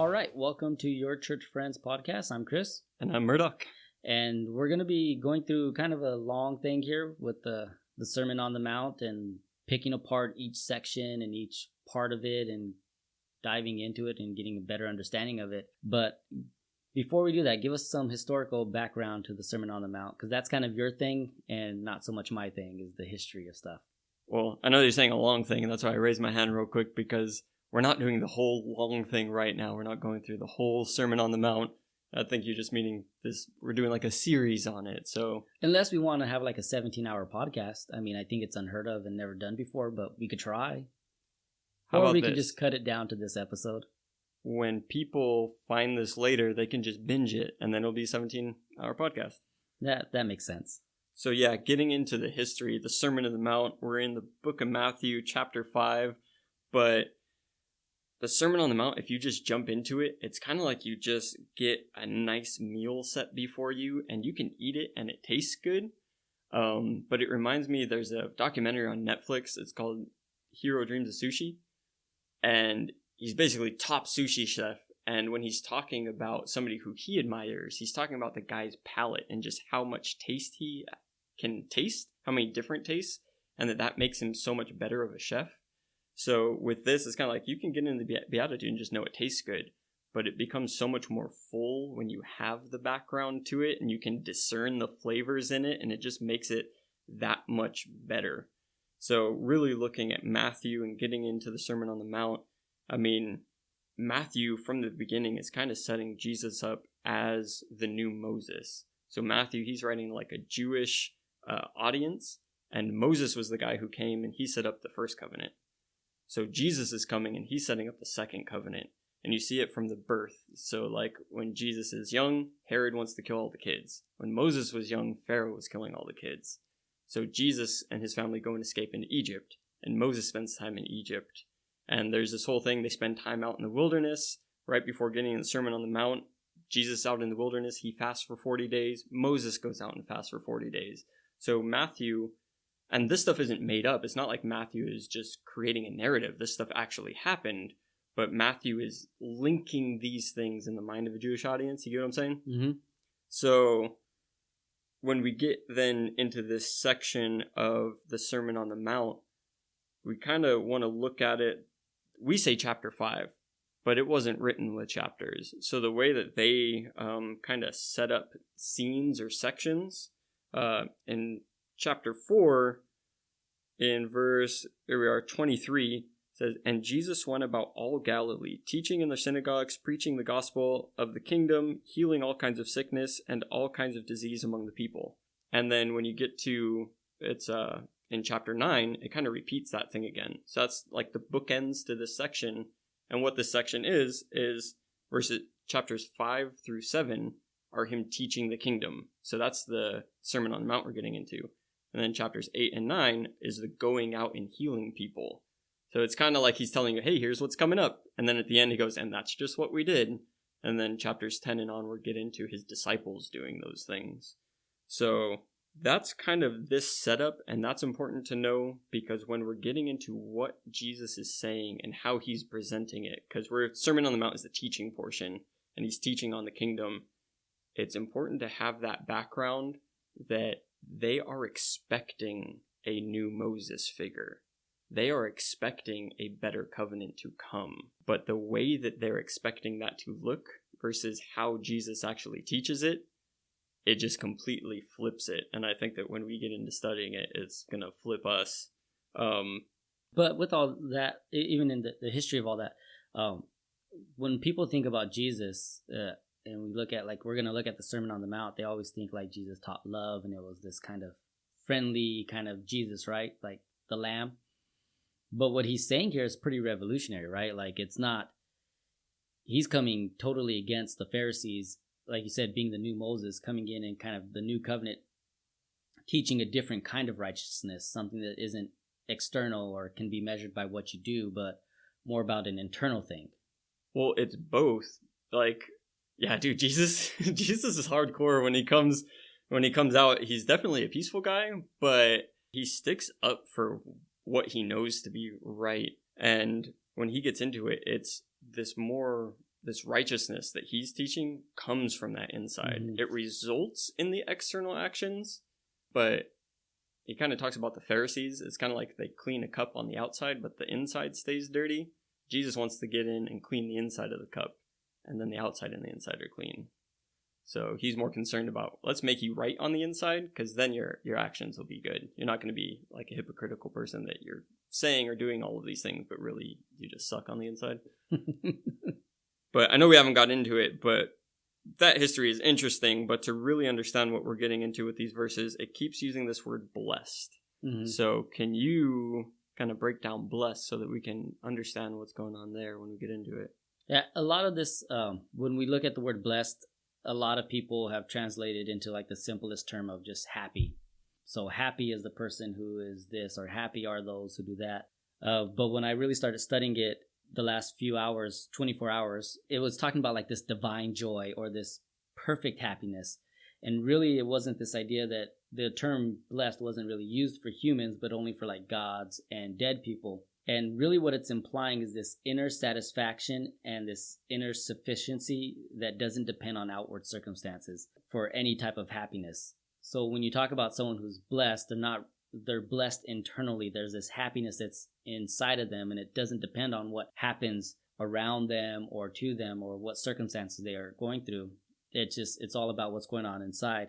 All right, welcome to Your Church Friends podcast. I'm Chris. And I'm Muireadhach. And we're going to be going through kind of a long thing here with the Sermon on the Mount and picking apart each section and each part of it and diving into it and getting a better understanding of it. But before we do that, give us some historical background to the Sermon on the Mount, because that's kind of your thing and not so much my thing, is the history of stuff. Well, I know you're saying a long thing, and that's why I raised my hand real quick, because we're not doing the whole long thing right now. We're not going through the whole Sermon on the Mount. I think you're just meaning this. We're doing like a series on it. So unless we want to have like a 17-hour podcast, I mean, I think it's unheard of and never done before, but we could try. Or we could just cut it down to this episode. When people find this later, they can just binge it, and then it'll be a 17-hour podcast. That makes sense. So yeah, getting into the history, the Sermon on the Mount, we're in the book of Matthew, chapter 5, but the Sermon on the Mount, if you just jump into it, it's kind of like you just get a nice meal set before you, and you can eat it, and it tastes good. But it reminds me, there's a documentary on Netflix. It's called Hero Dreams of Sushi, and he's basically top sushi chef. And when he's talking about somebody who he admires, he's talking about the guy's palate and just how much taste he can taste, how many different tastes, and that makes him so much better of a chef. So with this, it's kind of like you can get into the Beatitude and just know it tastes good, but it becomes so much more full when you have the background to it and you can discern the flavors in it, and it just makes it that much better. So really looking at Matthew and getting into the Sermon on the Mount, I mean, Matthew from the beginning is kind of setting Jesus up as the new Moses. So Matthew, he's writing like a Jewish audience, and Moses was the guy who came and he set up the first covenant. So Jesus is coming and he's setting up the second covenant, and you see it from the birth. So like when Jesus is young, Herod wants to kill all the kids. When Moses was young, Pharaoh was killing all the kids. So Jesus and his family go and escape into Egypt, and Moses spends time in Egypt. And there's this whole thing, they spend time out in the wilderness right before getting in the Sermon on the Mount. Jesus out in the wilderness, he fasts for 40 days. Moses goes out and fasts for 40 days. So Matthew, and this stuff isn't made up. It's not like Matthew is just creating a narrative. This stuff actually happened, but Matthew is linking these things in the mind of a Jewish audience. You get what I'm saying? Mm-hmm. So when we get then into this section of the Sermon on the Mount, we kind of want to look at it. We say chapter 5, but it wasn't written with chapters. So the way that they kind of set up scenes or sections, in chapter 4, in verse, here we are, 23, says, "And Jesus went about all Galilee, teaching in the synagogues, preaching the gospel of the kingdom, healing all kinds of sickness and all kinds of disease among the people." And then when you get to, it's in chapter 9, it kind of repeats that thing again. So that's like the bookends to this section. And what this section is verses chapters 5 through 7 are him teaching the kingdom. So that's the Sermon on the Mount we're getting into. And then chapters 8 and 9 is the going out and healing people. So it's kind of like he's telling you, hey, here's what's coming up. And then at the end he goes, and that's just what we did. And then chapters 10 and onward get into his disciples doing those things. So that's kind of this setup, and that's important to know, because when we're getting into what Jesus is saying and how he's presenting it, because Sermon on the Mount is the teaching portion, and he's teaching on the kingdom, it's important to have that background that they are expecting a new Moses figure. They are expecting a better covenant to come. But the way that they're expecting that to look versus how Jesus actually teaches it, it just completely flips it. And I think that when we get into studying it, it's going to flip us. But with all that, even in the history of all that, when people think about Jesus, and we look at, like, we're going to look at the Sermon on the Mount, they always think like Jesus taught love, and it was this kind of friendly kind of Jesus, right? Like the lamb. But what he's saying here is pretty revolutionary, right? Like, it's not, he's coming totally against the Pharisees, like you said, being the new Moses, coming in and kind of the new covenant, teaching a different kind of righteousness, something that isn't external or can be measured by what you do, but more about an internal thing. Well, it's both. Like, yeah, dude, Jesus is hardcore when he comes out. He's definitely a peaceful guy, but he sticks up for what he knows to be right. And when he gets into it, it's this more this righteousness that he's teaching comes from that inside. Mm-hmm. It results in the external actions, but he kind of talks about the Pharisees. It's kind of like they clean a cup on the outside, but the inside stays dirty. Jesus wants to get in and clean the inside of the cup, and then the outside and the inside are clean. So he's more concerned about, let's make you right on the inside, because then your actions will be good. You're not going to be like a hypocritical person that you're saying or doing all of these things, but really you just suck on the inside. But I know we haven't got into it, but that history is interesting. But to really understand what we're getting into with these verses, it keeps using this word blessed. Mm-hmm. So can you kind of break down blessed so that we can understand what's going on there when we get into it? Yeah, a lot of this, when we look at the word blessed, a lot of people have translated into like the simplest term of just happy. So happy is the person who is this, or happy are those who do that. But when I really started studying it the last few hours, 24 hours, it was talking about like this divine joy or this perfect happiness. And really it wasn't this idea that the term blessed wasn't really used for humans, but only for like gods and dead people. And really what it's implying is this inner satisfaction and this inner sufficiency that doesn't depend on outward circumstances for any type of happiness. So when you talk about someone who's blessed, they're blessed internally. There's this happiness that's inside of them, and it doesn't depend on what happens around them or to them or what circumstances they are going through. It's all about what's going on inside.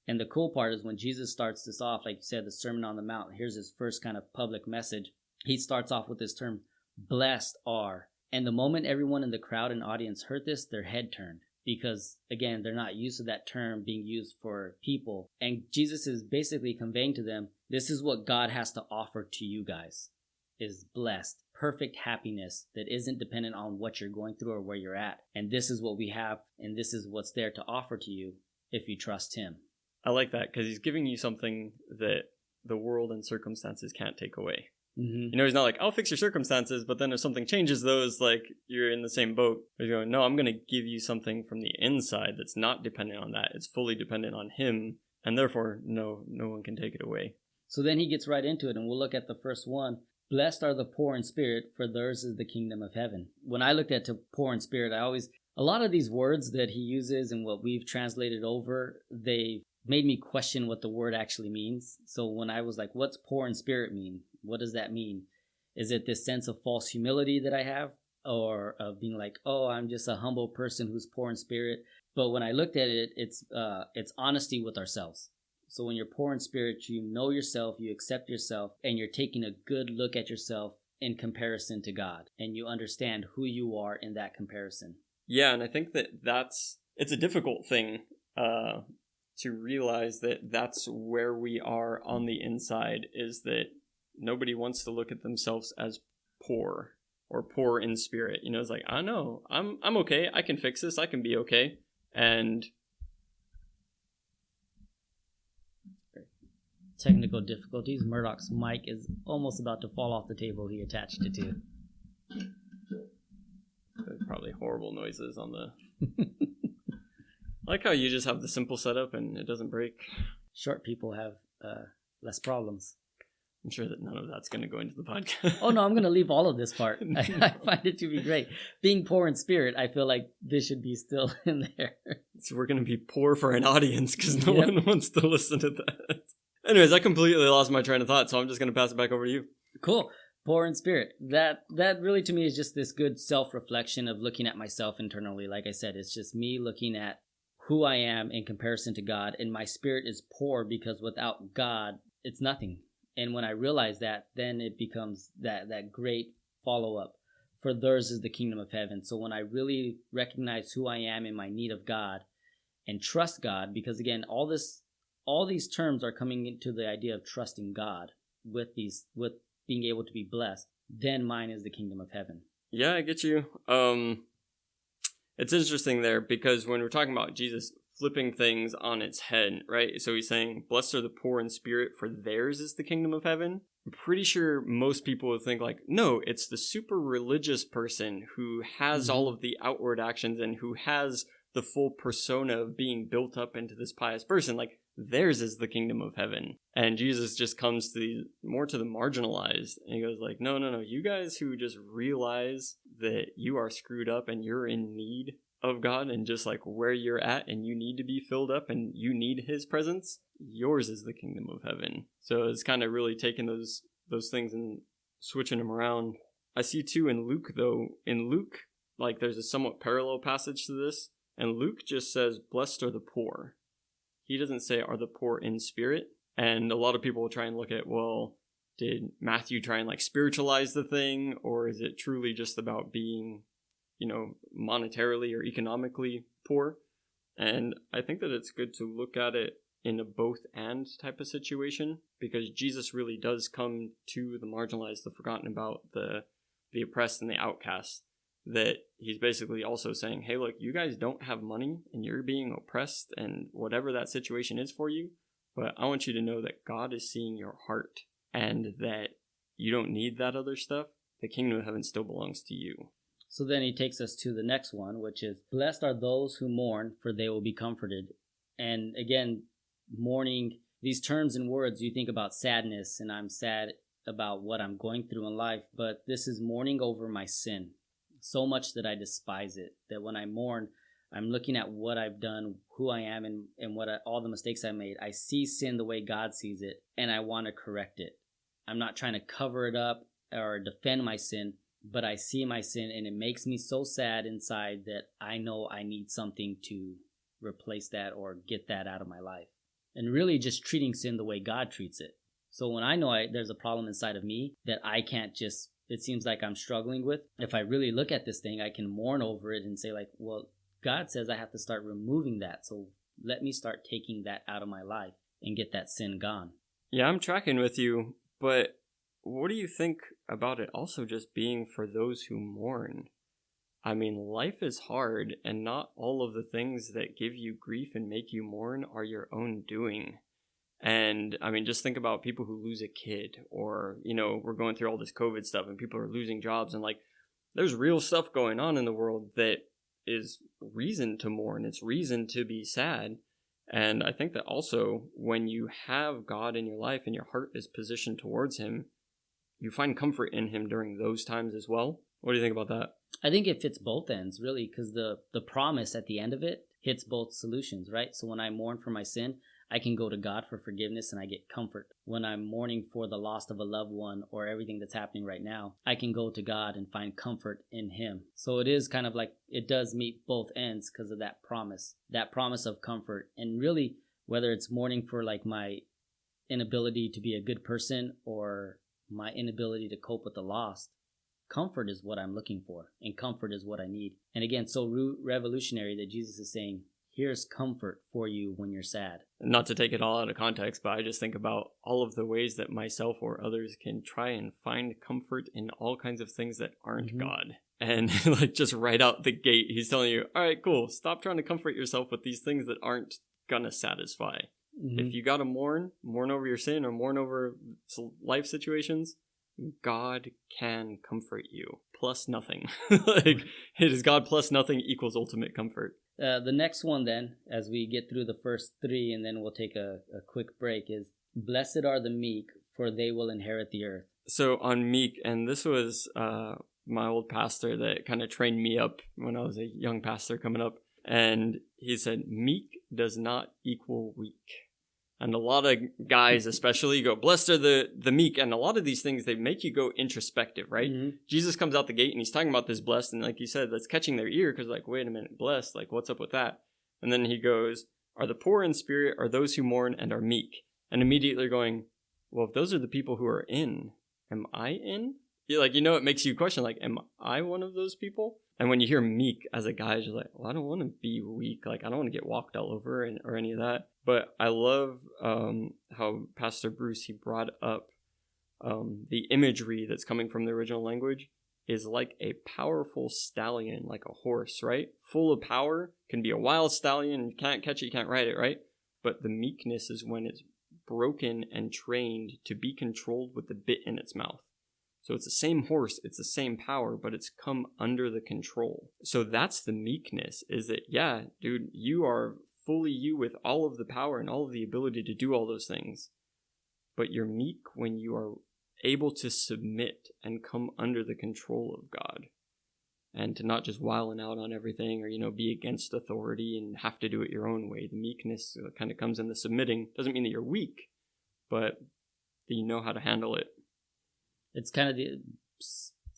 And the cool part is when Jesus starts this off, like you said, the Sermon on the Mount, here's his first kind of public message. He starts off with this term, blessed are. And the moment everyone in the crowd and audience heard this, their head turned. Because, again, they're not used to that term being used for people. And Jesus is basically conveying to them, this is what God has to offer to you guys, is blessed, perfect happiness that isn't dependent on what you're going through or where you're at. And this is what we have, and this is what's there to offer to you if you trust him. I like that, because he's giving you something that the world and circumstances can't take away. Mm-hmm. You know, he's not like, I'll fix your circumstances, but then if something changes those, like, you're in the same boat. He's going, no, I'm going to give you something from the inside that's not dependent on that. It's fully dependent on him, and therefore no one can take it away. So then he gets right into it, and we'll look at the first one. Blessed are the poor in spirit, for theirs is the kingdom of heaven. When I looked at poor in spirit, a lot of these words that he uses and what we've translated over, they made me question what the word actually means. So when I was like, what's poor in spirit mean? What does that mean? Is it this sense of false humility that I have? Or of being like, oh, I'm just a humble person who's poor in spirit? But when I looked at it, it's honesty with ourselves. So when you're poor in spirit, you know yourself, you accept yourself, and you're taking a good look at yourself in comparison to God. And you understand who you are in that comparison. Yeah, and I think it's a difficult thing to realize that that's where we are on the inside, is that nobody wants to look at themselves as poor or poor in spirit. You know, it's like, I know, I'm okay. I can fix this. I can be okay. And technical difficulties. Muireadhach's mic is almost about to fall off the table he attached it to. There's probably horrible noises on the... I like how you just have the simple setup and it doesn't break. Short people have less problems. I'm sure that none of that's going to go into the podcast. Oh, no, I'm going to leave all of this part. I find it to be great. Being poor in spirit, I feel like this should be still in there. So we're going to be poor for an audience because no one wants to listen to that. Anyways, I completely lost my train of thought, so I'm just going to pass it back over to you. Cool. Poor in spirit. That really to me is just this good self-reflection of looking at myself internally. Like I said, it's just me looking at who I am in comparison to God, and my spirit is poor because without God, it's nothing. And when I realize that, then it becomes that great follow-up. For theirs is the kingdom of heaven. So when I really recognize who I am in my need of God and trust God, because again, all these terms are coming into the idea of trusting God with being able to be blessed, then mine is the kingdom of heaven. Yeah, I get you. It's interesting there because when we're talking about Jesus flipping things on its head, right? So he's saying, blessed are the poor in spirit, for theirs is the kingdom of heaven. I'm pretty sure most people would think like, no, it's the super religious person who has all of the outward actions and who has the full persona of being built up into this pious person. Like, theirs is the kingdom of heaven. And Jesus just comes to more to the marginalized. And he goes like, no, you guys who just realize that you are screwed up and you're in need of God, and just like where you're at and you need to be filled up and you need his presence, yours is the kingdom of heaven. So it's kind of really taking those things and switching them around. I see too in Luke, though, like there's a somewhat parallel passage to this, and Luke just says, blessed are the poor. He doesn't say, are the poor in spirit? And a lot of people will try and look at, well, did Matthew try and like spiritualize the thing, or is it truly just about being, monetarily or economically poor? And I think that it's good to look at it in a both and type of situation, because Jesus really does come to the marginalized, the forgotten about, the oppressed and the outcast. That he's basically also saying, hey, look, you guys don't have money and you're being oppressed and whatever that situation is for you, but I want you to know that God is seeing your heart and that you don't need that other stuff. The kingdom of heaven still belongs to you. So then he takes us to the next one, which is, blessed are those who mourn, for they will be comforted. And again, mourning, these terms and words, you think about sadness, and I'm sad about what I'm going through in life, but this is mourning over my sin. So much that I despise it, that when I mourn, I'm looking at what I've done, who I am, and all the mistakes I made. I see sin the way God sees it, and I want to correct it. I'm not trying to cover it up or defend my sin, but I see my sin, and it makes me so sad inside that I know I need something to replace that or get that out of my life. And really just treating sin the way God treats it. So when I know there's a problem inside of me that I can't just, it seems like I'm struggling with, if I really look at this thing, I can mourn over it and say like, well, God says I have to start removing that. So let me start taking that out of my life and get that sin gone. Yeah, I'm tracking with you, but what do you think about it also just being for those who mourn? I mean, life is hard, and not all of the things that give you grief and make you mourn are your own doing. And I mean, just think about people who lose a kid, or, we're going through all this COVID stuff and people are losing jobs, and like, there's real stuff going on in the world that is reason to mourn. It's reason to be sad. And I think that also when you have God in your life and your heart is positioned towards him, you find comfort in him during those times as well. What do you think about that? I think it fits both ends, really, because the promise at the end of it hits both solutions, right? So when I mourn for my sin, I can go to God for forgiveness and I get comfort. When I'm mourning for the loss of a loved one or everything that's happening right now, I can go to God and find comfort in him. So it is kind of like it does meet both ends because of that promise of comfort. And really, whether it's mourning for like my inability to be a good person or my inability to cope with the loss, comfort is what I'm looking for, and comfort is what I need. And again, so revolutionary that Jesus is saying, here's comfort for you when you're sad. Not to take it all out of context, but I just think about all of the ways that myself or others can try and find comfort in all kinds of things that aren't God. And like just right out the gate, he's telling you, all right, cool, stop trying to comfort yourself with these things that aren't gonna satisfy. If you gotta mourn over your sin or mourn over life situations, God can comfort you. Plus nothing. Like, it is God plus nothing equals ultimate comfort. The next one then, as we get through the first three, and then we'll take a quick break, is blessed are the meek, for they will inherit the earth. So on meek, and this was my old pastor that kind of trained me up when I was a young pastor coming up, and he said, meek does not equal weak. And a lot of guys especially go, blessed are the meek. And a lot of these things, they make you go introspective, right? Jesus comes out the gate and he's talking about this blessed. And like you said, that's catching their ear because like, wait a minute, blessed, like what's up with that? And then he goes, are the poor in spirit, are those who mourn and are meek? And immediately going, well, if those are the people who are in, am I in? It makes you question, like, am I one of those people? And when you hear meek as a guy, you're like, well, I don't want to be weak. Like, I don't want to get walked all over or any of that. But I love how Pastor Bruce, he brought up the imagery that's coming from the original language is like a powerful stallion, like a horse, right? Full of power, can be a wild stallion, you can't catch it, you can't ride it, right? But the meekness is when it's broken and trained to be controlled with the bit in its mouth. So it's the same horse, it's the same power, but it's come under the control. So that's the meekness, is that, yeah, dude, you are fully you with all of the power and all of the ability to do all those things. But you're meek when you are able to submit and come under the control of God. and to not just wilding out on everything or, be against authority and have to do it your own way. The meekness kind of comes in the submitting. Doesn't mean that you're weak, but that you know how to handle it. It's kind of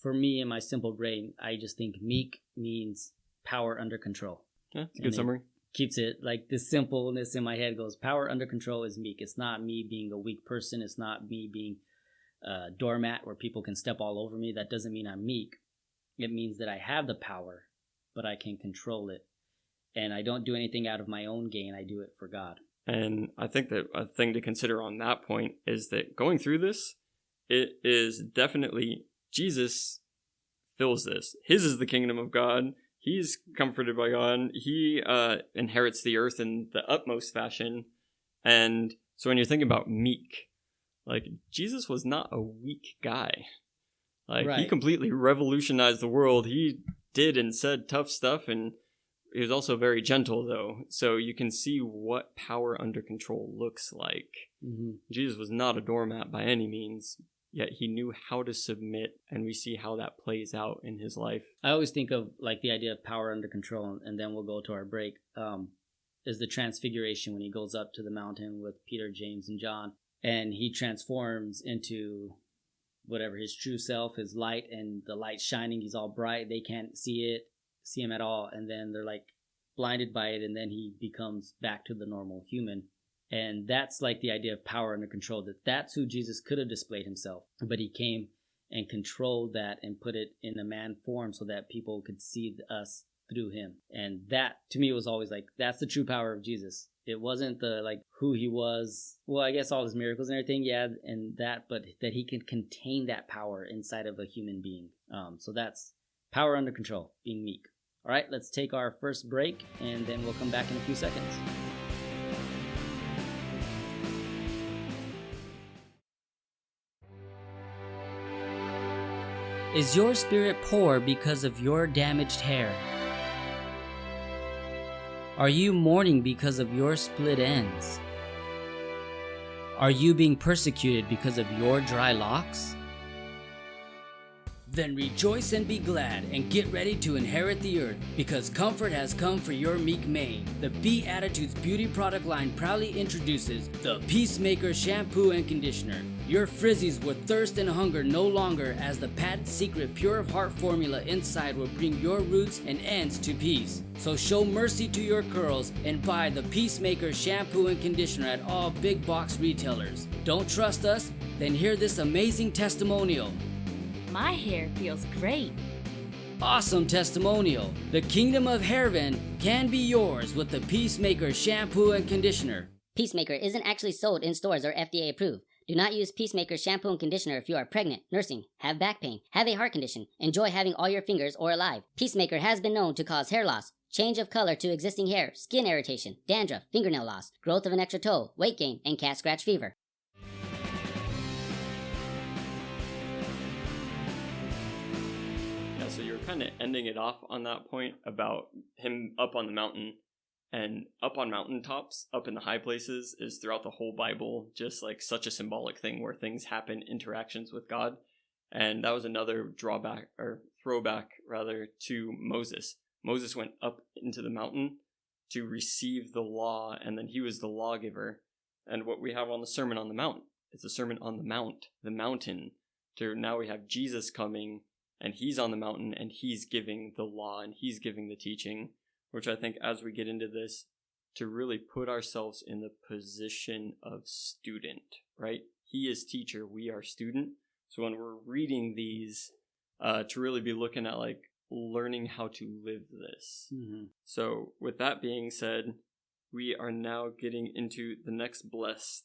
for me in my simple brain, I just think meek means power under control. Yeah, it's a good summary. Keeps it like the simpleness in my head goes, power under control is meek. It's not me being a weak person. It's not me being a doormat where people can step all over me. That doesn't mean I'm meek. It means that I have the power, but I can control it. And I don't do anything out of my own gain. I do it for God. And I think that a thing to consider on that point is that going through this, it is definitely Jesus fills this. His is the kingdom of God. He's comforted by God. He inherits the earth in the utmost fashion. And so when you're thinking about meek, like Jesus was not a weak guy. Like He completely revolutionized the world. He did and said tough stuff, and he was also very gentle, though. So you can see what power under control looks like. Mm-hmm. Jesus was not a doormat by any means, yet he knew how to submit, and we see how that plays out in his life. I always think of like the idea of power under control, and then we'll go to our break, is the transfiguration when he goes up to the mountain with Peter, James, and John, and he transforms into whatever his true self, his light, and the light shining. He's all bright. They can't see him at all, and then they're like blinded by it, and then he becomes back to the normal human. And that's like the idea of power under control, that's who Jesus could have displayed himself, but he came and controlled that and put it in a man form so that people could see us through him. And that to me was always like, that's the true power of Jesus. It wasn't the like who he was, well, I guess all his miracles and everything, yeah, and that, but that he can contain that power inside of a human being. So that's power under control, being meek. All right, let's take our first break, and then we'll come back in a few seconds. Is your spirit poor because of your damaged hair? Are you mourning because of your split ends? Are you being persecuted because of your dry locks? Then rejoice and be glad and get ready to inherit the earth, because comfort has come for your meek mane. The Beatitudes beauty product line proudly introduces the Peacemaker shampoo and conditioner. Your frizzies with thirst and hunger no longer, as the patent secret pure of heart formula inside will bring your roots and ends to peace. So show mercy to your curls and buy the Peacemaker shampoo and conditioner at all big box retailers. Don't trust us? Then hear this amazing testimonial. My hair feels great. Awesome testimonial. The kingdom of heaven can be yours with the Peacemaker shampoo and conditioner. Peacemaker isn't actually sold in stores or FDA approved. Do not use Peacemaker shampoo and conditioner if you are pregnant, nursing, have back pain, have a heart condition, enjoy having all your fingers, or alive. Peacemaker has been known to cause hair loss, change of color to existing hair, skin irritation, dandruff, fingernail loss, growth of an extra toe, weight gain, and cat scratch fever. So you're kind of ending it off on that point about him up on the mountain, and up on mountaintops, up in the high places, is throughout the whole Bible just like such a symbolic thing where things happen, interactions with God. And that was another throwback to Moses. Moses went up into the mountain to receive the law, and then he was the lawgiver. And what we have on the Sermon on the Mount, it's a Sermon on the Mount, the mountain. Now we have Jesus coming, and he's on the mountain, and he's giving the law, and he's giving the teaching, which I think as we get into this, to really put ourselves in the position of student, right? He is teacher, we are student. So when we're reading these, to really be looking at like learning how to live this. Mm-hmm. So with that being said, we are now getting into the next blessed,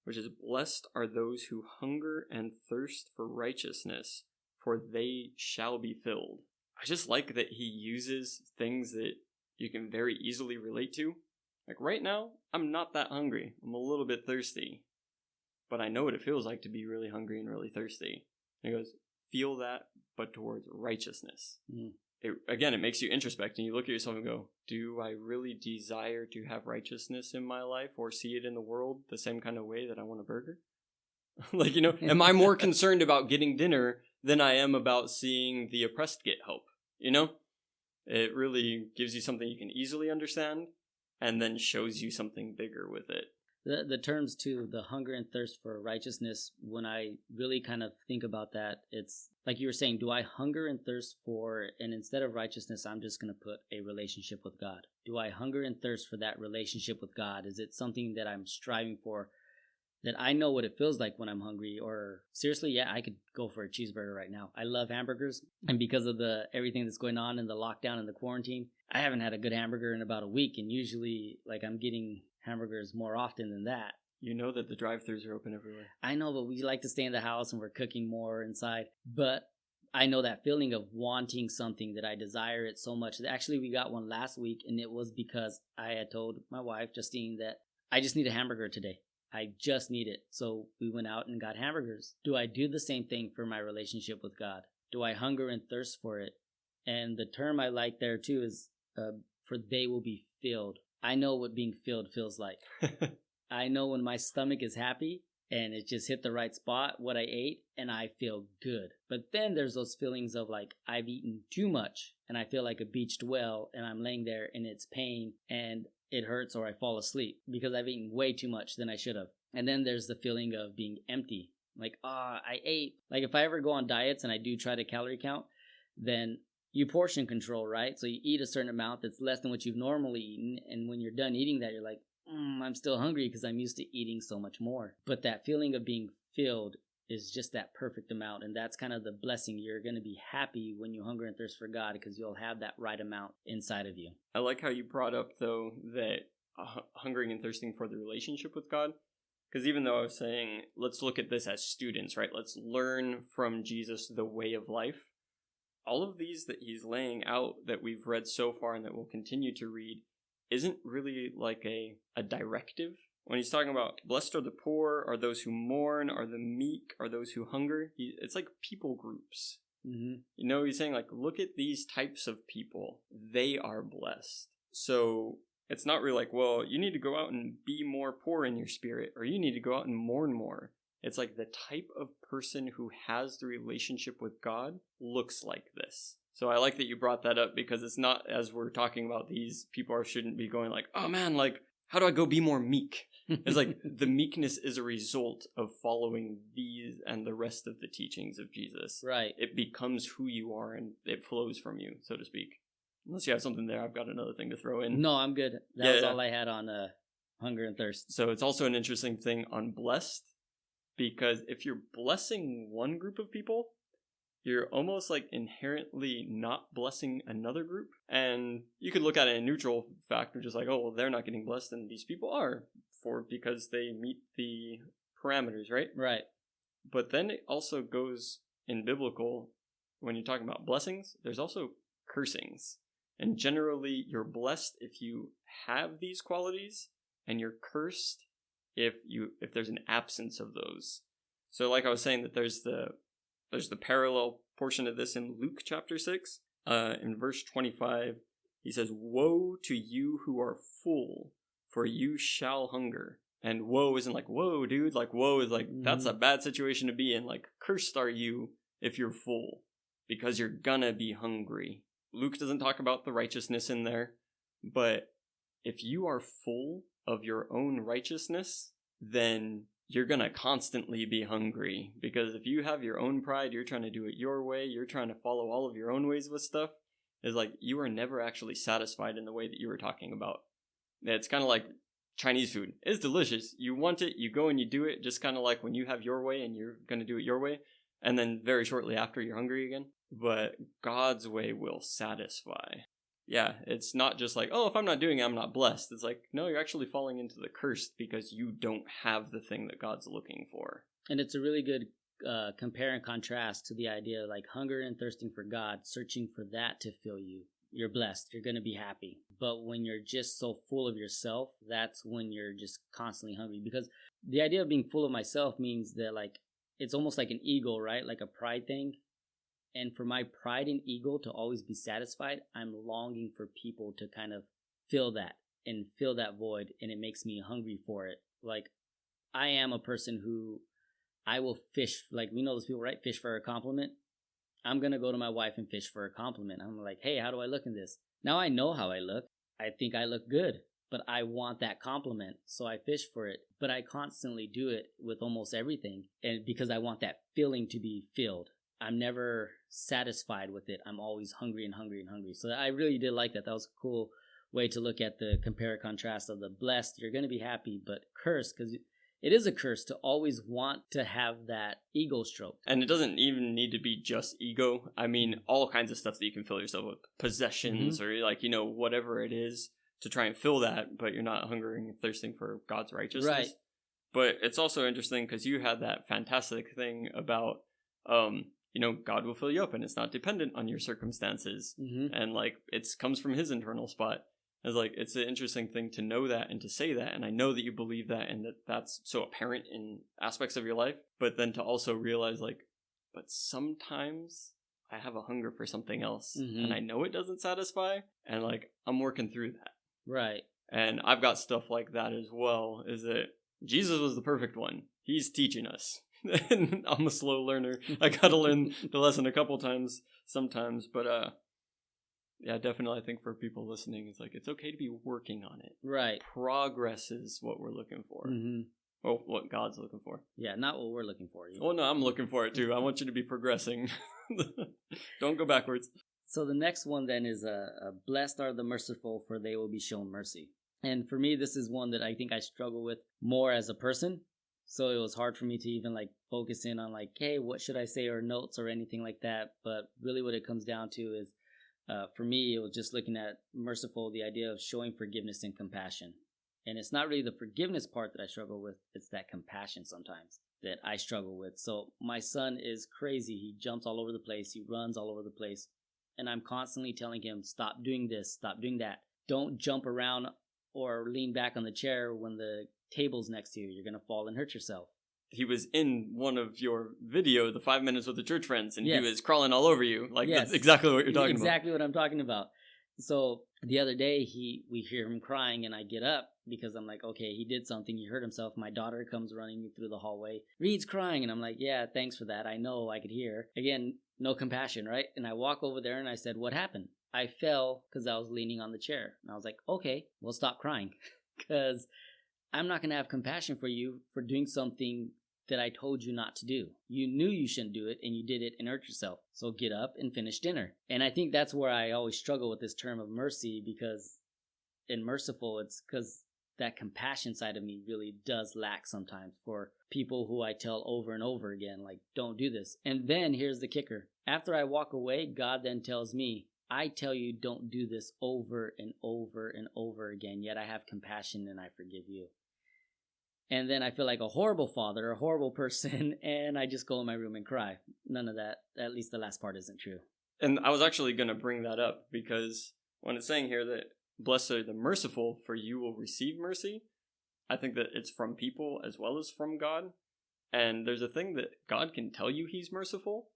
which is blessed are those who hunger and thirst for righteousness, for they shall be filled. I just like that he uses things that you can very easily relate to. Like right now, I'm not that hungry. I'm a little bit thirsty. But I know what it feels like to be really hungry and really thirsty. And he goes, feel that, but towards righteousness. Mm. It makes you introspect, and you look at yourself and go, do I really desire to have righteousness in my life or see it in the world the same kind of way that I want a burger? Am I more concerned about getting dinner than I am about seeing the oppressed get help? You know? It really gives you something you can easily understand and then shows you something bigger with it. The terms too, the hunger and thirst for righteousness, when I really kind of think about that, it's like you were saying, do I hunger and thirst for, and instead of righteousness, I'm just going to put a relationship with God. Do I hunger and thirst for that relationship with God? Is it something that I'm striving for, that I know what it feels like when I'm hungry? Or seriously, yeah, I could go for a cheeseburger right now. I love hamburgers, and because of the everything that's going on in the lockdown and the quarantine, I haven't had a good hamburger in about a week, and usually like I'm getting hamburgers more often than that. You know that the drive-thrus are open everywhere. I know, but we like to stay in the house and we're cooking more inside. But I know that feeling of wanting something, that I desire it so much. Actually, we got one last week, and it was because I had told my wife, Justine, that I just need a hamburger today. I just need it. So we went out and got hamburgers. Do I do the same thing for my relationship with God? Do I hunger and thirst for it? And the term I like there too is for they will be filled. I know what being filled feels like. I know when my stomach is happy and it just hit the right spot, what I ate, and I feel good. But then there's those feelings of like I've eaten too much and I feel like a beached whale and I'm laying there and it's pain and it hurts, or I fall asleep because I've eaten way too much than I should have. And then there's the feeling of being empty. Like, I ate. Like if I ever go on diets and I do try to calorie count, then you portion control, right? So you eat a certain amount that's less than what you've normally eaten. And when you're done eating that, you're like, I'm still hungry because I'm used to eating so much more. But that feeling of being filled is just that perfect amount. And that's kind of the blessing. You're going to be happy when you hunger and thirst for God because you'll have that right amount inside of you. I like how you brought up, though, that hungering and thirsting for the relationship with God. Because even though I was saying, let's look at this as students, right? Let's learn from Jesus the way of life. All of these that he's laying out that we've read so far and that we'll continue to read isn't really like a directive. When he's talking about blessed are the poor, are those who mourn, are the meek, are those who hunger, it's like people groups. Mm-hmm. You know, he's saying like, look at these types of people. They are blessed. So it's not really like, well, you need to go out and be more poor in your spirit, or you need to go out and mourn more. It's like the type of person who has the relationship with God looks like this. So I like that you brought that up, because it's not, as we're talking about these, people shouldn't be going like, oh man, like, how do I go be more meek? It's like the meekness is a result of following these and the rest of the teachings of Jesus. Right. It becomes who you are and it flows from you, so to speak. Unless you have something there, I've got another thing to throw in. No, I'm good. That was all I had on hunger and thirst. So it's also an interesting thing on blessed, because if you're blessing one group of people, you're almost like inherently not blessing another group. And you could look at it in a neutral factor, just like, oh, well, they're not getting blessed and these people are, because they meet the parameters, right? Right. But then it also goes in biblical, when you're talking about blessings, there's also cursings. And generally, you're blessed if you have these qualities, and you're cursed if there's an absence of those. So like I was saying, that there's the parallel portion of this in Luke chapter 6. In verse 25, he says, "Woe to you who are full, for you shall hunger." And woe isn't like, whoa, dude. Like, woe is like, that's a bad situation to be in. Like, cursed are you if you're full, because you're gonna be hungry. Luke doesn't talk about the righteousness in there, but if you are full of your own righteousness, then you're going to constantly be hungry. Because if you have your own pride, you're trying to do it your way, you're trying to follow all of your own ways with stuff, it's like you are never actually satisfied in the way that you were talking about. It's kind of like Chinese food. It's delicious. You want it, you go and you do it, just kind of like when you have your way and you're going to do it your way, and then very shortly after you're hungry again. But God's way will satisfy. Yeah, it's not just like, oh, if I'm not doing it, I'm not blessed. It's like, no, you're actually falling into the curse because you don't have the thing that God's looking for. And it's a really good compare and contrast to the idea of like hunger and thirsting for God, searching for that to fill you. You're blessed. You're going to be happy. But when you're just so full of yourself, that's when you're just constantly hungry. Because the idea of being full of myself means that like, it's almost like an ego, right? Like a pride thing. And for my pride and ego to always be satisfied, I'm longing for people to kind of fill that and fill that void. And it makes me hungry for it. Like, I am a person who I will fish. Like, we know those people, right? Fish for a compliment. I'm going to go to my wife and fish for a compliment. I'm like, hey, how do I look in this? Now I know how I look. I think I look good, but I want that compliment. So I fish for it. But I constantly do it with almost everything. And because I want that feeling to be filled. I'm never satisfied with it. I'm always hungry and hungry and hungry. So I really did like that. That was a cool way to look at the compare contrast of the blessed. You're going to be happy, but cursed, because it is a curse to always want to have that ego stroked. And it doesn't even need to be just ego. I mean, all kinds of stuff that you can fill yourself with. Possessions or like, whatever it is to try and fill that, but you're not hungering and thirsting for God's righteousness. Right. But it's also interesting because you had that fantastic thing about, God will fill you up and it's not dependent on your circumstances. And like, it comes from his internal spot. It's an interesting thing to know that and to say that. And I know that you believe that and that's so apparent in aspects of your life. But then to also realize but sometimes I have a hunger for something else and I know it doesn't satisfy. And I'm working through that. Right. And I've got stuff like that as well, is that Jesus was the perfect one. He's teaching us. And I'm a slow learner. I got to learn the lesson a couple times sometimes. But yeah, definitely I think for people listening, it's okay to be working on it. Right. Progress is what we're looking for. Well, what God's looking for. Yeah, not what we're looking for. Well, no, I'm looking for it too. I want you to be progressing. Don't go backwards. So the next one then is blessed are the merciful, for they will be shown mercy. And for me, this is one that I think I struggle with more as a person. So it was hard for me to even focus in on hey, what should I say, or notes or anything like that. But really what it comes down to is, for me, it was just looking at merciful, the idea of showing forgiveness and compassion. And it's not really the forgiveness part that I struggle with. It's that compassion sometimes that I struggle with. So my son is crazy. He jumps all over the place. He runs all over the place. And I'm constantly telling him, stop doing this, stop doing that. Don't jump around or lean back on the chair when the table's next to you. You're going to fall and hurt yourself. He was in one of your video, the 5 minutes with the church friends, and he was crawling all over you. That's exactly what you're talking about. Exactly what I'm talking about. So the other day, we hear him crying, and I get up because I'm like, okay, he did something. He hurt himself. My daughter comes running through the hallway. Reed's crying, and I'm like, yeah, thanks for that. I know, I could hear. Again, no compassion, right? And I walk over there, and I said, what happened? I fell because I was leaning on the chair. And I was like, okay, well, stop crying, because I'm not going to have compassion for you for doing something that I told you not to do. You knew you shouldn't do it, and you did it and hurt yourself. So get up and finish dinner. And I think that's where I always struggle with this term of mercy, because in merciful, it's because that compassion side of me really does lack sometimes for people who I tell over and over again, don't do this. And then here's the kicker. After I walk away, God then tells me, I tell you don't do this over and over and over again, yet I have compassion and I forgive you. And then I feel like a horrible father, a horrible person, and I just go in my room and cry. None of that, at least the last part, isn't true. And I was actually going to bring that up, because when it's saying here that blessed are the merciful, for you will receive mercy, I think that it's from people as well as from God. And there's a thing that God can tell you he's merciful,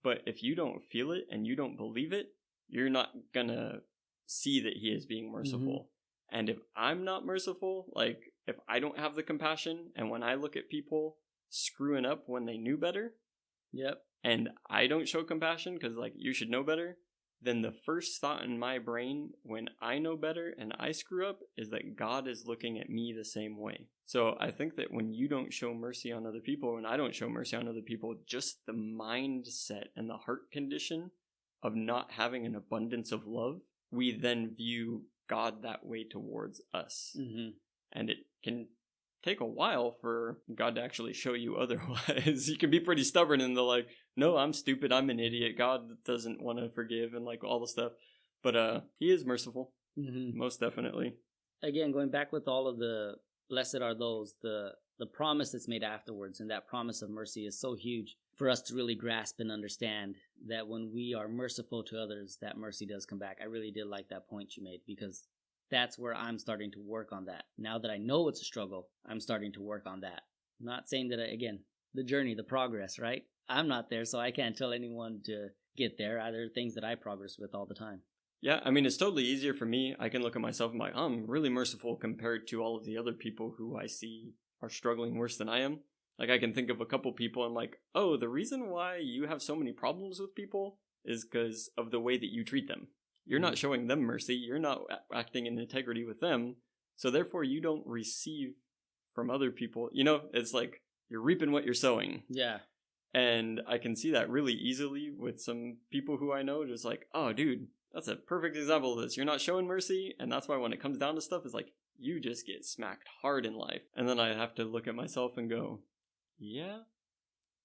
but if you don't feel it and you don't believe it, you're not going to see that he is being merciful. And if I'm not merciful, if I don't have the compassion, and when I look at people screwing up when they knew better, and I don't show compassion because you should know better, then the first thought in my brain when I know better and I screw up is that God is looking at me the same way. So I think that when you don't show mercy on other people, when I don't show mercy on other people, just the mindset and the heart condition of not having an abundance of love, we then view God that way towards us. And it can take a while for God to actually show you otherwise. You can be pretty stubborn and they're no, I'm stupid, I'm an idiot, God doesn't want to forgive, and all the stuff. But he is merciful, most definitely. Again, going back with all of the blessed are those, the promise that's made afterwards, and that promise of mercy is so huge for us to really grasp and understand that when we are merciful to others, that mercy does come back. I really did like that point you made, because that's where I'm starting to work on that. Now that I know it's a struggle, I'm starting to work on that. I'm not saying that, again, the journey, the progress, right? I'm not there, so I can't tell anyone to get there. There are things that I progress with all the time. Yeah, I mean, it's totally easier for me. I can look at myself and I'm really merciful compared to all of the other people who I see are struggling worse than I am. Like, I can think of a couple people and like, oh, the reason why you have so many problems with people is because of the way that you treat them. You're not showing them mercy. You're not acting in integrity with them. So therefore, you don't receive from other people. You know, it's like you're reaping what you're sowing. Yeah. And I can see that really easily with some people who I know, just like, oh, dude, that's a perfect example of this. You're not showing mercy. And that's why when it comes down to stuff, it's like, you just get smacked hard in life. And then I have to look at myself and go, yeah,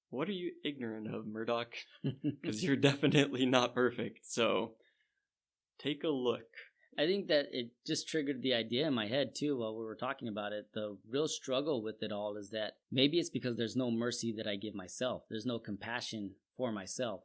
what are you ignorant of, Muireadhach? Because you're definitely not perfect. So take a look. I think that it just triggered the idea in my head too while we were talking about it. The real struggle with it all is that maybe it's because there's no mercy that I give myself. There's no compassion for myself.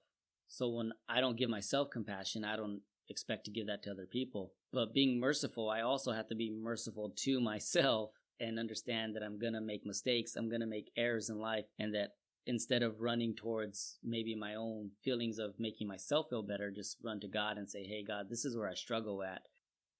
So when I don't give myself compassion, I don't expect to give that to other people. But being merciful, I also have to be merciful to myself and understand that I'm going to make mistakes. I'm going to make errors in life, and that instead of running towards maybe my own feelings of making myself feel better, just run to God and say, hey, God, this is where I struggle at.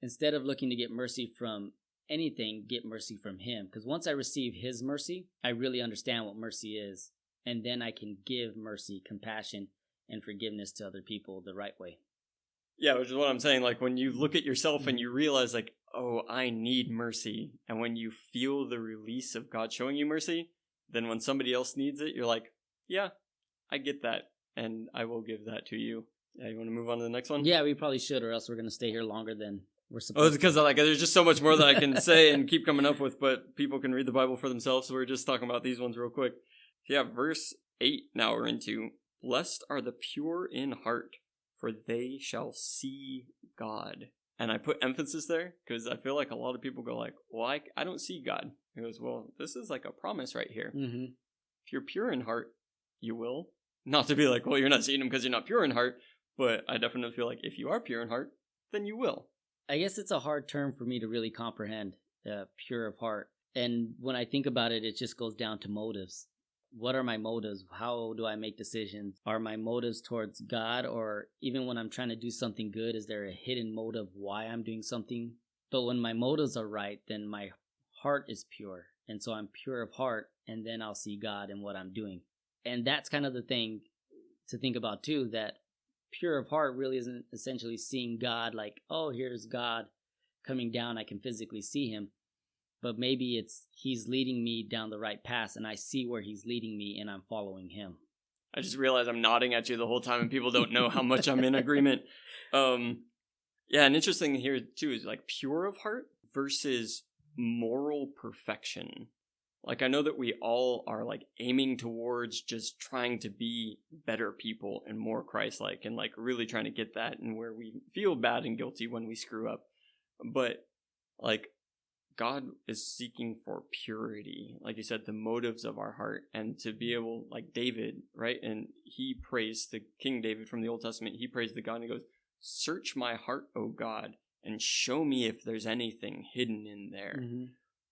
Instead of looking to get mercy from anything, get mercy from Him. Because once I receive His mercy, I really understand what mercy is. And then I can give mercy, compassion, and forgiveness to other people the right way. Yeah, which is what I'm saying. Like, when you look at yourself and you realize, like, oh, I need mercy. And when you feel the release of God showing you mercy, then when somebody else needs it, you're like, yeah, I get that. And I will give that to you. Yeah, you want to move on to the next one? Yeah, we probably should, or else we're going to stay here longer than we're supposed to. Oh, it's because like there's just so much more that I can say and keep coming up with, but people can read the Bible for themselves. So we're just talking about these ones real quick. Yeah, verse 8 now we're into. Blessed are the pure in heart, for they shall see God. And I put emphasis there because I feel like a lot of people go like, well, I don't see God. He goes, well, this is like a promise right here. Mm-hmm. If you're pure in heart, you will. Not to be like, well, you're not seeing Him because you're not pure in heart, but I definitely feel like if you are pure in heart, then you will. I guess it's a hard term for me to really comprehend, pure of heart. And when I think about it, it just goes down to motives. What are my motives? How do I make decisions? Are my motives towards God, or even when I'm trying to do something good, is there a hidden motive why I'm doing something? But when my motives are right, then my heart is pure. And so I'm pure of heart, and then I'll see God in what I'm doing. And that's kind of the thing to think about too, that pure of heart really isn't essentially seeing God like, oh, here's God coming down, I can physically see Him. But maybe it's He's leading me down the right path, and I see where He's leading me, and I'm following Him. I just realized I'm nodding at you the whole time, and people don't know how much I'm in agreement. Yeah, and interesting here, too, is like pure of heart versus moral perfection. Like, I know that we all are, like, aiming towards just trying to be better people and more Christ-like, and, like, really trying to get that, and where we feel bad and guilty when we screw up. But, like, God is seeking for purity, like you said, the motives of our heart, and to be able, like David, right? And he prays to King David from the Old Testament. He prays to God and he goes, search my heart, O God, and show me if there's anything hidden in there. Mm-hmm.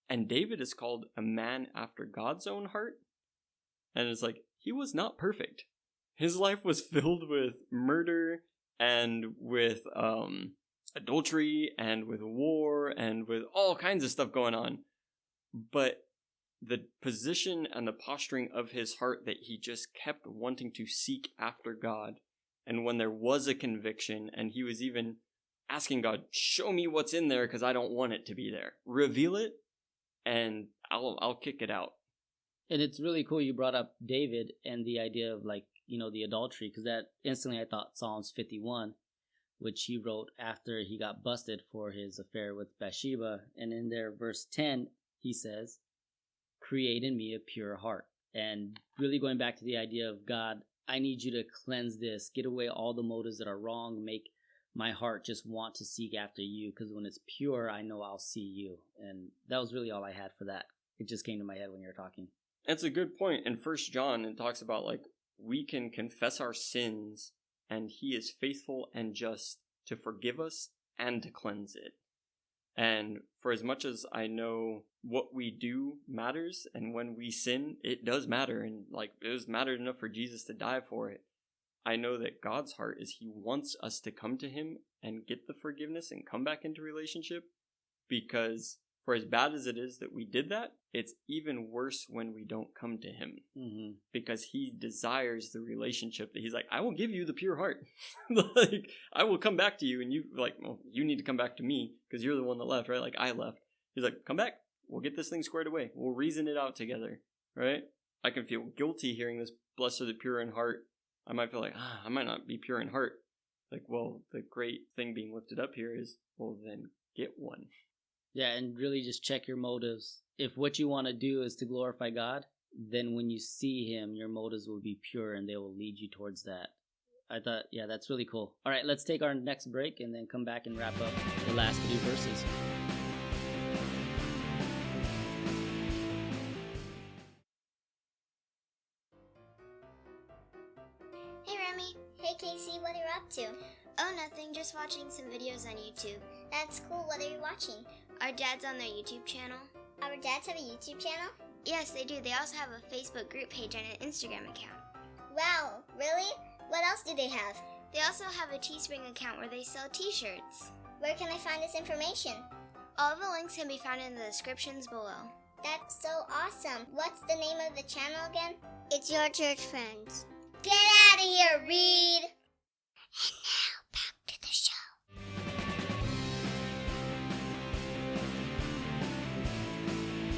And David is called a man after God's own heart. And it's like, he was not perfect. His life was filled with murder and with, adultery and with war and with all kinds of stuff going on. But the position and the posturing of his heart that he just kept wanting to seek after God. And when there was a conviction and he was even asking God, show me what's in there because I don't want it to be there. Reveal it and I'll kick it out. And it's really cool you brought up David and the idea of like, you know, the adultery, because that instantly I thought Psalms 51, which he wrote after he got busted for his affair with Bathsheba. And in there, verse 10, he says, create in me a pure heart. And really going back to the idea of God, I need you to cleanse this, get away all the motives that are wrong, make my heart just want to seek after you, because when it's pure, I know I'll see you. And that was really all I had for that. It just came to my head when you were talking. That's a good point. In 1 John, it talks about like we can confess our sins and he is faithful and just to forgive us and to cleanse it. And for as much as I know what we do matters, and when we sin, it does matter, and like it was mattered enough for Jesus to die for it, I know that God's heart is he wants us to come to him and get the forgiveness and come back into relationship, because For as bad as it is that we did that, it's even worse when we don't come to him. Mm-hmm. Because he desires the relationship that he's like, I will give you the pure heart. Like, I will come back to you, and you, like, well, you need to come back to me because you're the one that left, right? Like, I left. He's like, come back. We'll get this thing squared away. We'll reason it out together, right? I can feel guilty hearing this, blessed are the pure in heart. I might feel like, I might not be pure in heart. Like, well, the great thing being lifted up here is, well, then get one. Yeah, and really just check your motives. If what you want to do is to glorify God, then when you see him, your motives will be pure and they will lead you towards that. I thought, yeah, that's really cool. All right, let's take our next break and then come back and wrap up the last 3 verses. Hey Remy. Hey Casey, what are you up to? Oh, nothing, just watching some videos on YouTube. That's cool, what are you watching? Our dads on their YouTube channel. Our dads have a YouTube channel? Yes, they do. They also have a Facebook group page and an Instagram account. Wow, really? What else do they have? They also have a Teespring account where they sell t-shirts. Where can I find this information? All the links can be found in the descriptions below. That's so awesome. What's the name of the channel again? It's Your Church Friends. Get out of here, Reed! And now, back to the show.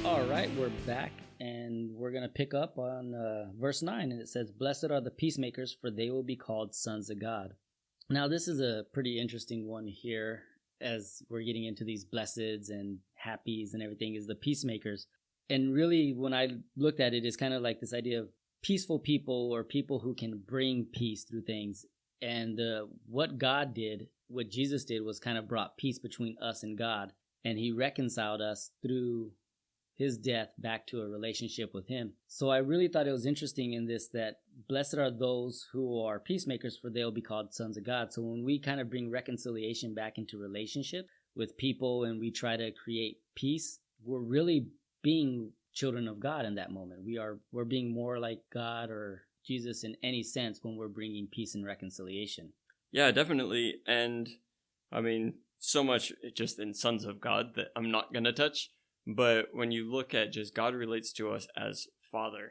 All right, we're back, and we're going to pick up on verse 9, and it says, Blessed are the peacemakers, for they will be called sons of God. Now, this is a pretty interesting one here, as we're getting into these blesseds and happies and everything, is the peacemakers. And really, when I looked at it, it's kind of like this idea of peaceful people, or people who can bring peace through things. And what God did, what Jesus did, was kind of brought peace between us and God, and he reconciled us through his death back to a relationship with him. So I really thought it was interesting in this, that blessed are those who are peacemakers, for they'll be called sons of God. So when we kind of bring reconciliation back into relationship with people and we try to create peace, we're really being children of God in that moment. We're being more like God or Jesus in any sense when we're bringing peace and reconciliation. Yeah, definitely. And I mean, so much just in sons of God that I'm not going to touch. But when you look at just God relates to us as Father.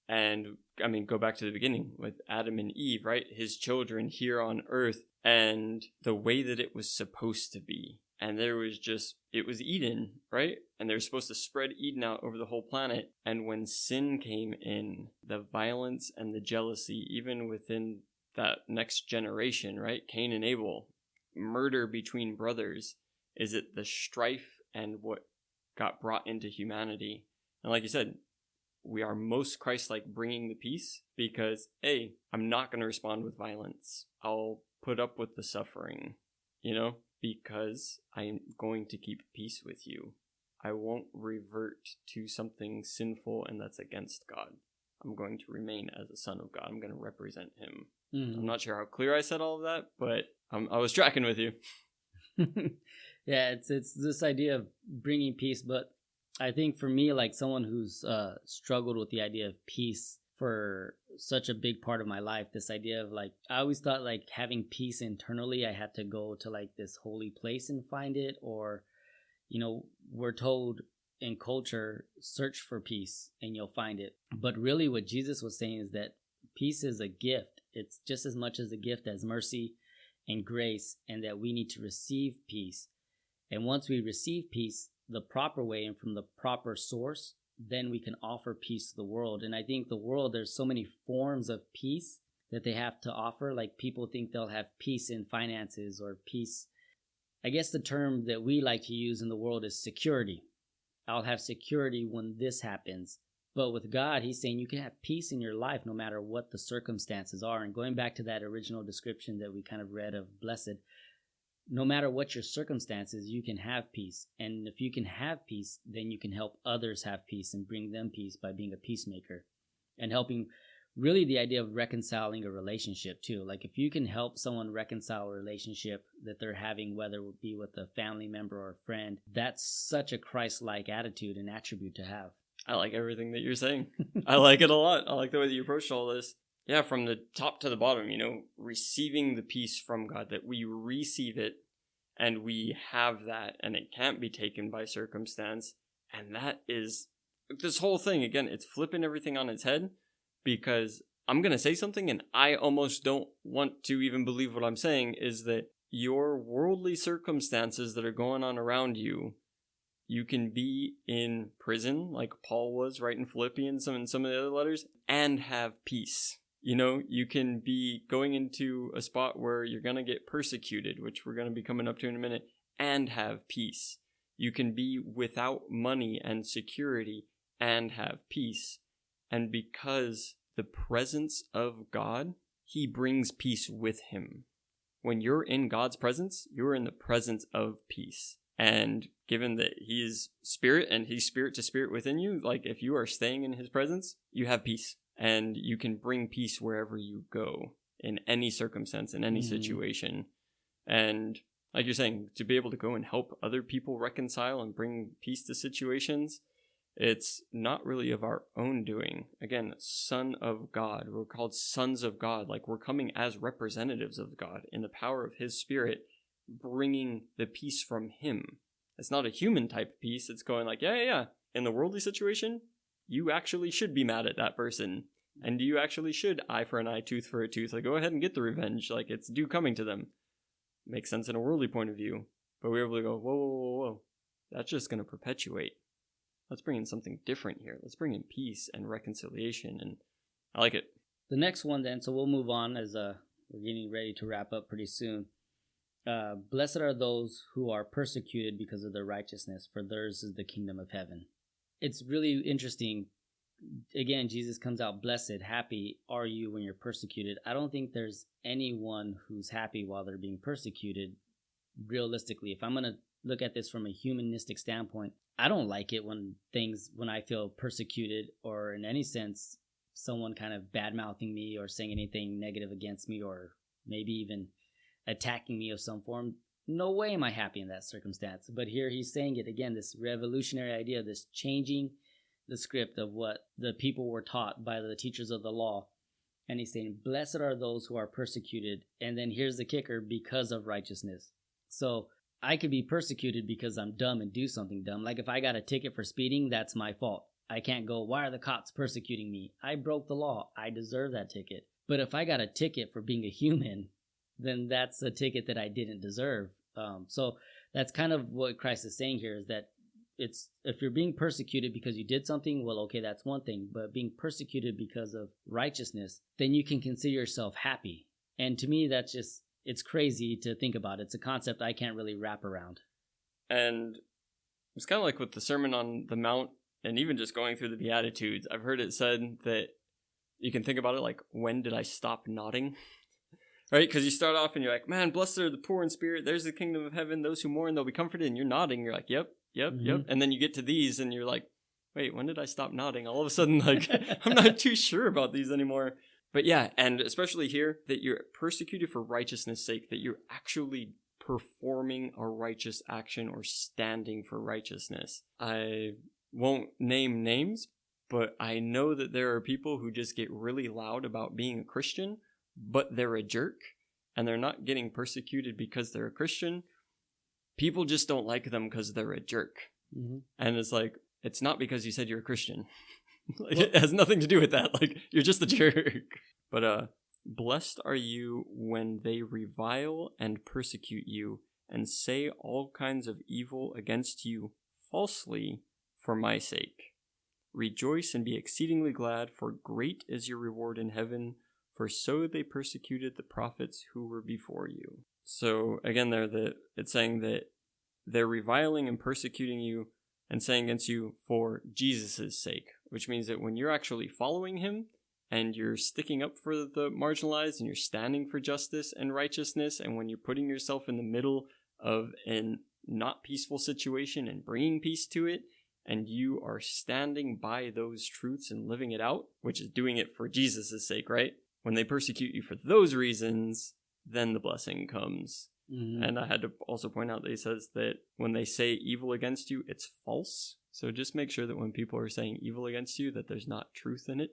And I mean, go back to the beginning with Adam and Eve, right? His children here on earth, and the way that it was supposed to be. And it was Eden, right? And they were supposed to spread Eden out over the whole planet. And when sin came in, the violence and the jealousy, even within that next generation, right? Cain and Abel, murder between brothers. Is it the strife and what got brought into humanity? And like you said, we are most Christ-like bringing the peace because, A, I'm not going to respond with violence. I'll put up with the suffering, because I'm going to keep peace with you. I won't revert to something sinful and that's against God. I'm going to remain as a son of God. I'm going to represent him. Mm-hmm. I'm not sure how clear I said all of that, but I was tracking with you. Yeah, it's this idea of bringing peace, but I think for me, like someone who's struggled with the idea of peace for such a big part of my life, this idea of like, I always thought like having peace internally, I had to go to like this holy place and find it, or, we're told in culture, search for peace and you'll find it. But really what Jesus was saying is that peace is a gift. It's just as much as a gift as mercy and grace, and that we need to receive peace. And once we receive peace the proper way and from the proper source, then we can offer peace to the world. And I think the world, there's so many forms of peace that they have to offer. Like people think they'll have peace in finances or peace. I guess the term that we like to use in the world is security. I'll have security when this happens. But with God, he's saying you can have peace in your life no matter what the circumstances are. And going back to that original description that we kind of read of blessed, no matter what your circumstances, you can have peace. And if you can have peace, then you can help others have peace and bring them peace by being a peacemaker and helping really the idea of reconciling a relationship too. Like if you can help someone reconcile a relationship that they're having, whether it be with a family member or a friend, that's such a Christ-like attitude and attribute to have. I like everything that you're saying. I like it a lot. I like the way that you approached all this. Yeah, from the top to the bottom, receiving the peace from God, that we receive it And we have that, and it can't be taken by circumstance. And that is this whole thing. Again, it's flipping everything on its head, because I'm going to say something, and I almost don't want to even believe what I'm saying, is that your worldly circumstances that are going on around you, you can be in prison, like Paul was right in Philippians and some of the other letters, and have peace. You know, you can be going into a spot where you're going to get persecuted, which we're going to be coming up to in a minute, and have peace. You can be without money and security and have peace. And because the presence of God, he brings peace with him. When you're in God's presence, you're in the presence of peace. And given that he is spirit and he's spirit to spirit within you, like if you are staying in his presence, you have peace. And you can bring peace wherever you go, in any circumstance, in any situation. And like you're saying, to be able to go and help other people reconcile and bring peace to situations, it's not really of our own doing. Again, Son of God. We're called sons of God. Like we're coming as representatives of God in the power of his spirit, bringing the peace from him. It's not a human type of peace. It's going like, yeah. In the worldly situation, you actually should be mad at that person. And you actually should eye for an eye, tooth for a tooth. Like, go ahead and get the revenge. Like, it's due coming to them. Makes sense in a worldly point of view. But we're able to go, whoa. That's just going to perpetuate. Let's bring in something different here. Let's bring in peace and reconciliation. And I like it. The next one then, so we'll move on as we're getting ready to wrap up pretty soon. Blessed are those who are persecuted because of their righteousness, for theirs is the kingdom of heaven. It's really interesting. Again, Jesus comes out, blessed, happy are you when you're persecuted. I don't think there's anyone who's happy while they're being persecuted, realistically. If I'm going to look at this from a humanistic standpoint, I don't like it when I feel persecuted, or in any sense, someone kind of bad-mouthing me or saying anything negative against me, or maybe even attacking me of some form. No way am I happy in that circumstance. But here he's saying it again, this revolutionary idea, this changing the script of what the people were taught by the teachers of the law. And he's saying, blessed are those who are persecuted. And then here's the kicker, because of righteousness. So I could be persecuted because I'm dumb and do something dumb. Like if I got a ticket for speeding, that's my fault. I can't go, why are the cops persecuting me? I broke the law. I deserve that ticket. But if I got a ticket for being a human, then that's a ticket that I didn't deserve. So that's kind of what Christ is saying here, is that if you're being persecuted because you did something, well, okay, that's one thing. But being persecuted because of righteousness, then you can consider yourself happy. And to me, that's just, it's crazy to think about. It's a concept I can't really wrap around. And it's kind of like with the Sermon on the Mount, and even just going through the Beatitudes, I've heard it said that you can think about it like, when did I stop nodding? Right? Because you start off and you're like, man, blessed are the poor in spirit. There's the kingdom of heaven. Those who mourn, they'll be comforted. And you're nodding. You're like, yep. And then you get to these and you're like, wait, when did I stop nodding? All of a sudden, like, I'm not too sure about these anymore. But yeah, and especially here, that you're persecuted for righteousness' sake, that you're actually performing a righteous action or standing for righteousness. I won't name names, but I know that there are people who just get really loud about being a Christian, but they're a jerk, and they're not getting persecuted because they're a Christian. People just don't like them because they're a jerk. Mm-hmm. And it's like, it's not because you said you're a Christian. Like, it has nothing to do with that. Like, you're just a jerk. But blessed are you when they revile and persecute you and say all kinds of evil against you falsely for my sake. Rejoice and be exceedingly glad, for great is your reward in heaven, for so they persecuted the prophets who were before you. So again, it's saying that they're reviling and persecuting you and saying against you for Jesus' sake, which means that when you're actually following him and you're sticking up for the marginalized and you're standing for justice and righteousness, and when you're putting yourself in the middle of an not peaceful situation and bringing peace to it, and you are standing by those truths and living it out, which is doing it for Jesus' sake, right? When they persecute you for those reasons, then the blessing comes. Mm-hmm. And I had to also point out that he says that when they say evil against you, it's false. So just make sure that when people are saying evil against you, that there's not truth in it.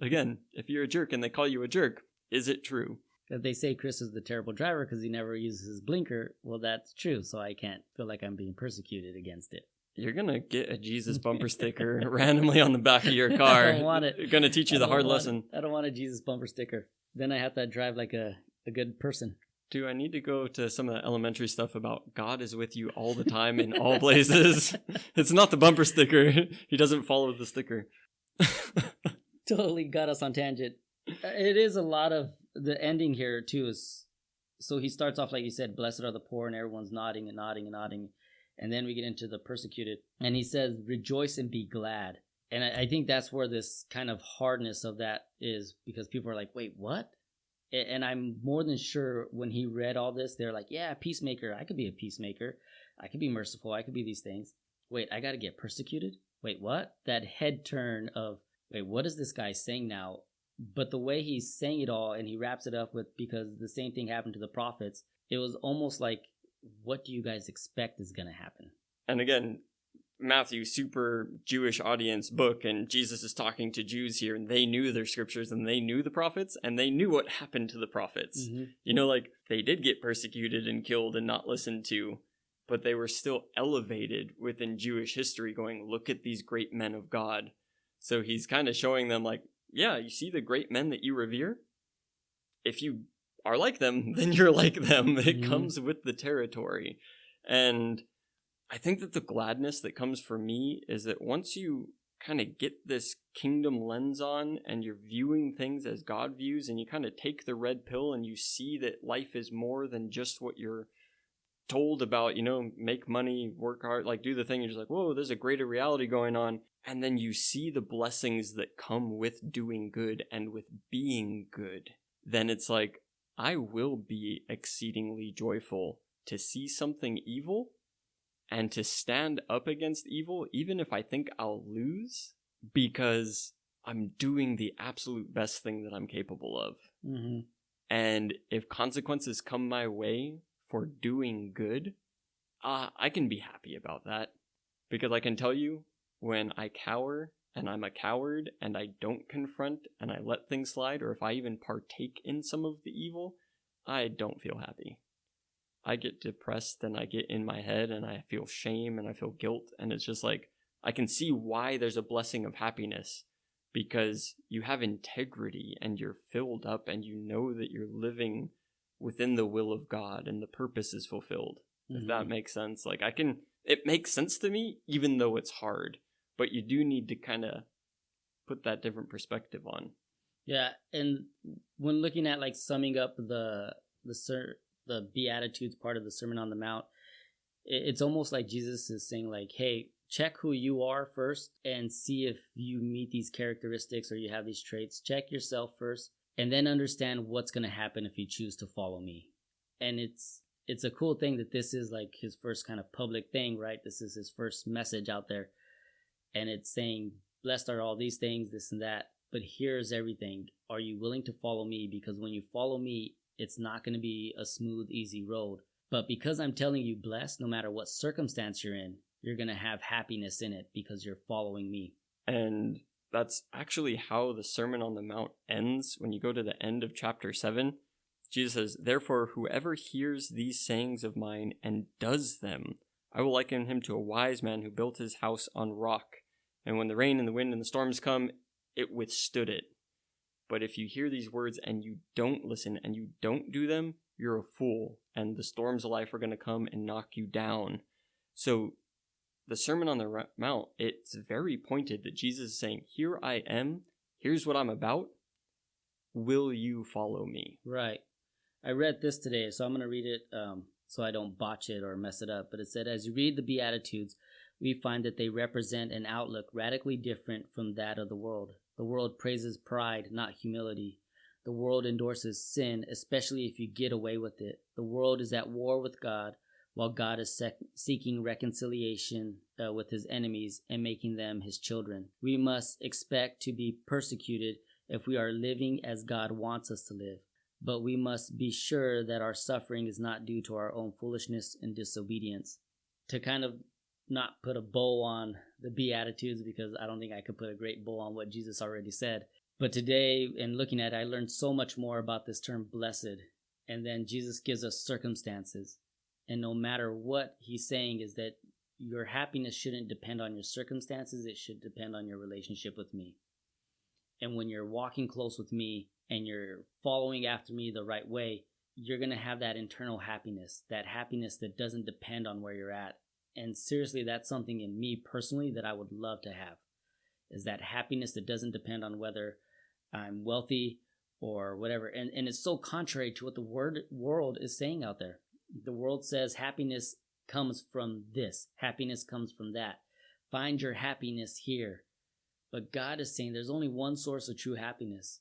Again, if you're a jerk and they call you a jerk, is it true? If they say Chris is the terrible driver because he never uses his blinker, well, that's true. So I can't feel like I'm being persecuted against it. You're going to get a Jesus bumper sticker randomly on the back of your car. I don't want it. Going to teach you the hard lesson. I don't want a Jesus bumper sticker. Then I have to drive like a good person. Do I need to go to some of the elementary stuff about God is with you all the time in all places? It's not the bumper sticker. He doesn't follow the sticker. Totally got us on tangent. It is a lot of the ending here too. Is so he starts off like you said, blessed are the poor, and everyone's nodding and nodding and nodding, and then we get into the persecuted, and he says, rejoice and be glad. And I think that's where this kind of hardness of that is, because people are like, wait, what? And I'm more than sure when he read all this, they're like, yeah, peacemaker. I could be a peacemaker. I could be merciful. I could be these things. Wait, I got to get persecuted? Wait, what? That head turn of, wait, what is this guy saying now? But the way he's saying it all, and he wraps it up with, because the same thing happened to the prophets, it was almost like, what do you guys expect is going to happen? And again, Matthew, super Jewish audience book, and Jesus is talking to Jews here, and they knew their scriptures, and they knew the prophets, and they knew what happened to the prophets. Mm-hmm. You know, like, they did get persecuted and killed and not listened to, but they were still elevated within Jewish history, going, look at these great men of God. So he's kind of showing them, like, yeah, you see the great men that you revere? If you are like them, then you're like them. It comes with the territory. And I think that the gladness that comes for me is that once you kind of get this kingdom lens on and you're viewing things as God views, and you kind of take the red pill and you see that life is more than just what you're told about, you know, make money, work hard, like do the thing. You're just like, whoa, there's a greater reality going on. And then you see the blessings that come with doing good and with being good. Then it's like, I will be exceedingly joyful to see something evil and to stand up against evil, even if I think I'll lose, because I'm doing the absolute best thing that I'm capable of. Mm-hmm. And if consequences come my way for doing good, I can be happy about that. Because I can tell you, when I cower and I'm a coward and I don't confront and I let things slide, or if I even partake in some of the evil, I don't feel happy. I get depressed and I get in my head and I feel shame and I feel guilt. And it's just like, I can see why there's a blessing of happiness, because you have integrity and you're filled up and you know that you're living within the will of God and the purpose is fulfilled. Mm-hmm. If that makes sense. Like it makes sense to me, even though it's hard, but you do need to kind of put that different perspective on. Yeah. And when looking at like summing up the Beatitudes part of the Sermon on the Mount, it's almost like Jesus is saying like, hey, check who you are first and see if you meet these characteristics or you have these traits. Check yourself first and then understand what's going to happen if you choose to follow me. And it's a cool thing that this is like his first kind of public thing, right? This is his first message out there. And it's saying, blessed are all these things, this and that. But here's everything. Are you willing to follow me? Because when you follow me, it's not going to be a smooth, easy road. But because I'm telling you blessed, no matter what circumstance you're in, you're going to have happiness in it because you're following me. And that's actually how the Sermon on the Mount ends. When you go to the end of chapter 7, Jesus says, therefore, whoever hears these sayings of mine and does them, I will liken him to a wise man who built his house on rock. And when the rain and the wind and the storms come, it withstood it. But if you hear these words and you don't listen and you don't do them, you're a fool, and the storms of life are going to come and knock you down. So the Sermon on the Mount, it's very pointed that Jesus is saying, here I am, here's what I'm about, will you follow me? Right. I read this today, so I'm going to read it so I don't botch it or mess it up. But it said, as you read the Beatitudes, we find that they represent an outlook radically different from that of the world. The world praises pride, not humility. The world endorses sin, especially if you get away with it. The world is at war with God, while God is seeking reconciliation with his enemies and making them his children. We must expect to be persecuted if we are living as God wants us to live. But we must be sure that our suffering is not due to our own foolishness and disobedience. To kind of not put a bow on the Beatitudes, because I don't think I could put a great bow on what Jesus already said. But today, in looking at it, I learned so much more about this term blessed. And then Jesus gives us circumstances. And no matter what he's saying is that your happiness shouldn't depend on your circumstances. It should depend on your relationship with me. And when you're walking close with me and you're following after me the right way, you're going to have that internal happiness that doesn't depend on where you're at. And seriously, that's something in me personally that I would love to have, is that happiness that doesn't depend on whether I'm wealthy or whatever. And it's so contrary to what the world is saying out there. The world says happiness comes from this. Happiness comes from that. Find your happiness here. But God is saying there's only one source of true happiness.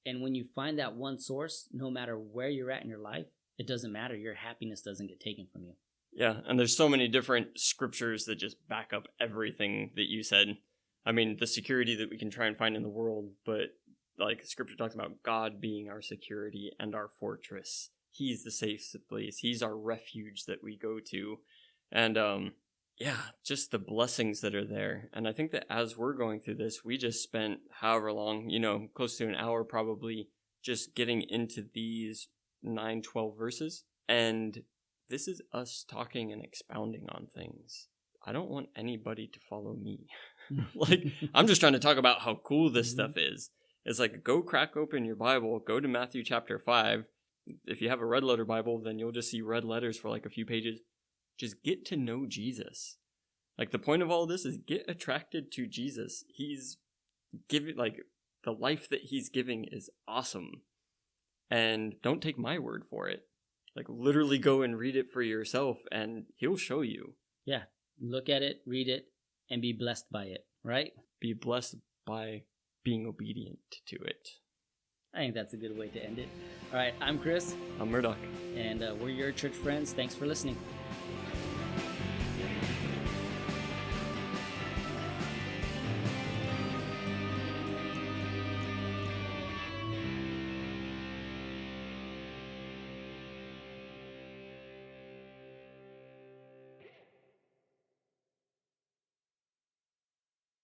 And when you find that one source, no matter where you're at in your life, it doesn't matter. Your happiness doesn't get taken from you. Yeah, and there's so many different scriptures that just back up everything that you said. I mean, the security that we can try and find in the world, but like scripture talks about God being our security and our fortress. He's the safe place. He's our refuge that we go to. And yeah, just the blessings that are there. And I think that as we're going through this, we just spent however long, close to an hour probably, just getting into these 9-12 verses. And this is us talking and expounding on things. I don't want anybody to follow me. Like, I'm just trying to talk about how cool this stuff is. It's like, go crack open your Bible, go to Matthew chapter 5. If you have a red letter Bible, then you'll just see red letters for like a few pages. Just get to know Jesus. Like, the point of all of this is get attracted to Jesus. He's giving, like, the life that he's giving is awesome. And don't take my word for it. Like, literally go and read it for yourself, and he'll show you. Yeah. Look at it, read it, and be blessed by it, right? Be blessed by being obedient to it. I think that's a good way to end it. All right, I'm Chris. I'm Muireadhach. And we're your church friends. Thanks for listening.